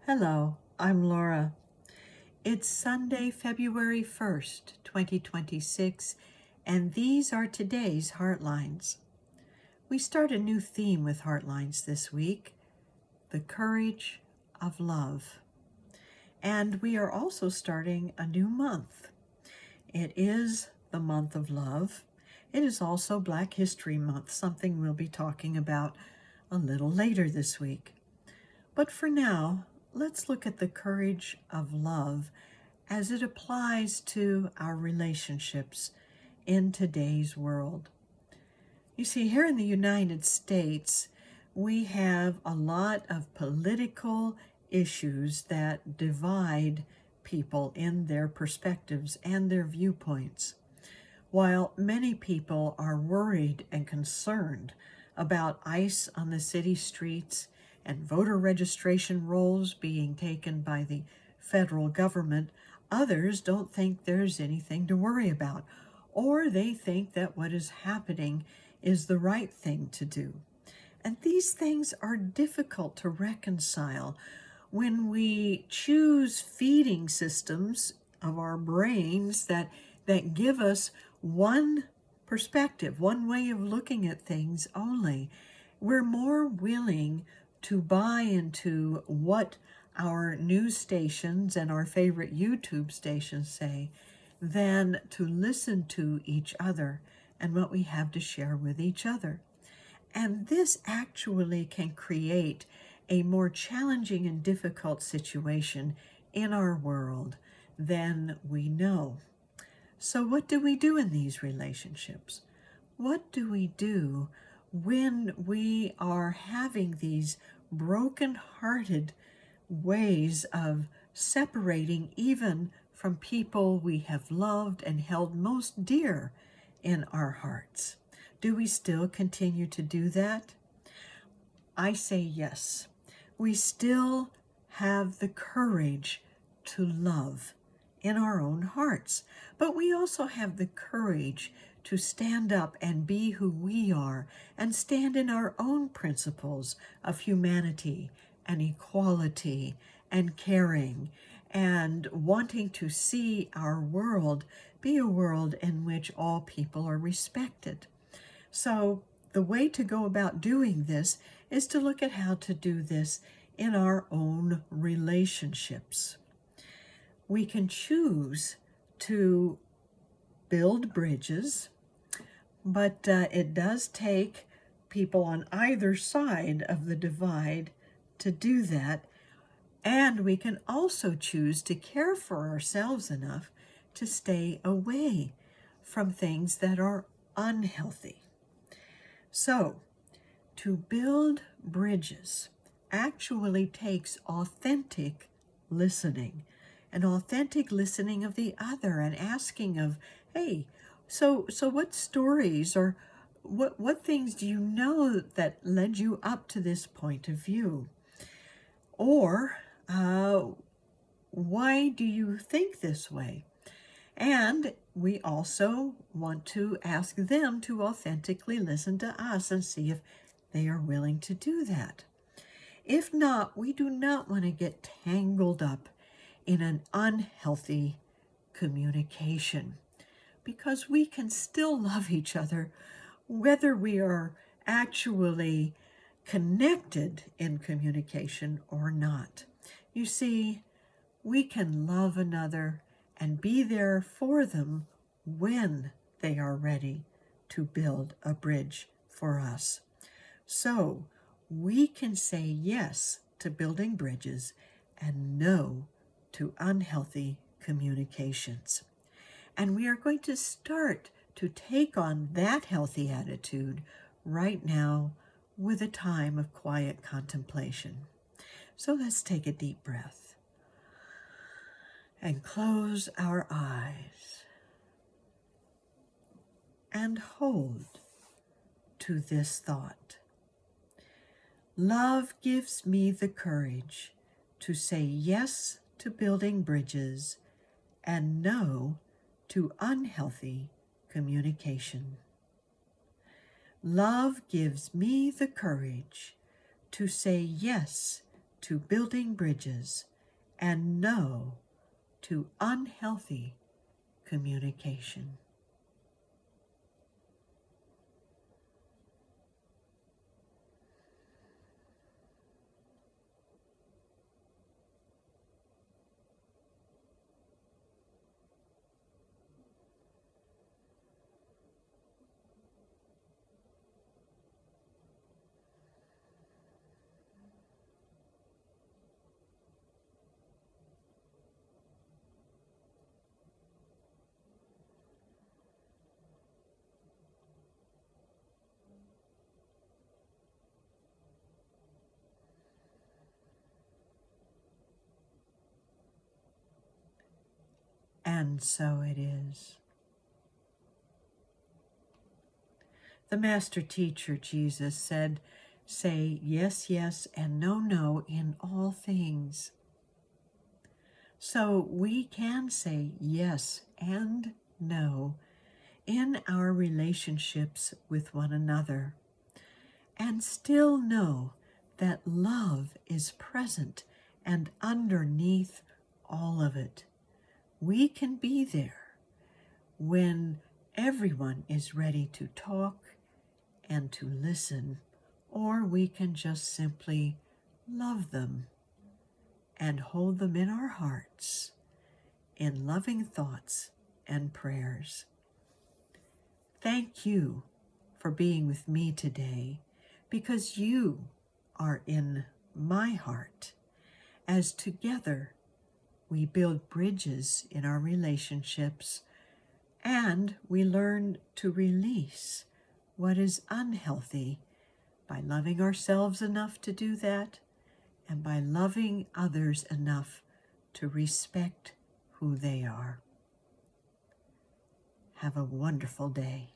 Hello, I'm Laura. It's Sunday, February 1st, 2026, and these are today's Heartlines. We start a new theme with Heartlines this week, the courage of love. And we are also starting a new month. It is the month of love. It is also Black History Month, something we'll be talking about a little later this week. But for now, let's look at the courage of love as it applies to our relationships in today's world. You see, here in the United States, we have a lot of political issues that divide people in their perspectives and their viewpoints. While many people are worried and concerned about ICE on the city streets and voter registration rolls being taken by the federal government, others don't think there's anything to worry about, or they think that what is happening is the right thing to do. And these things are difficult to reconcile when we choose feeding systems of our brains that give us one perspective, one way of looking at things only. We're more willing to buy into what our news stations and our favorite YouTube stations say than to listen to each other and what we have to share with each other. And this actually can create a more challenging and difficult situation in our world than we know. So what do we do in these relationships? What do we do when we are having these broken-hearted ways of separating even from people we have loved and held most dear in our hearts? Do we still continue to do that? I say yes. We still have the courage to love in our own hearts, but we also have the courage to stand up and be who we are and stand in our own principles of humanity and equality and caring and wanting to see our world be a world in which all people are respected. So the way to go about doing this is to look at how to do this in our own relationships. We can choose to build bridges, but it does take people on either side of the divide to do that. And we can also choose to care for ourselves enough to stay away from things that are unhealthy. So, to build bridges actually takes authentic listening, an authentic listening of the other and asking of, hey, so what stories or what things do you know that led you up to this point of view? Or why do you think this way? And we also want to ask them to authentically listen to us and see if they are willing to do that. If not, we do not want to get tangled up in an unhealthy communication, because we can still love each other whether we are actually connected in communication or not. You see, we can love another and be there for them when they are ready to build a bridge for us. So we can say yes to building bridges and no to unhealthy communications. And we are going to start to take on that healthy attitude right now with a time of quiet contemplation. So let's take a deep breath and close our eyes and hold to this thought. Love gives me the courage to say yes to building bridges and no to unhealthy communication. Love gives me the courage to say yes to building bridges and no to unhealthy communication. And so it is. The Master Teacher, Jesus, said, say yes, yes, and no, no in all things. So we can say yes and no in our relationships with one another and still know that love is present and underneath all of it. We can be there when everyone is ready to talk and to listen, or we can just simply love them and hold them in our hearts in loving thoughts and prayers. Thank you for being with me today, because you are in my heart, as together we build bridges in our relationships and we learn to release what is unhealthy by loving ourselves enough to do that and by loving others enough to respect who they are. Have a wonderful day.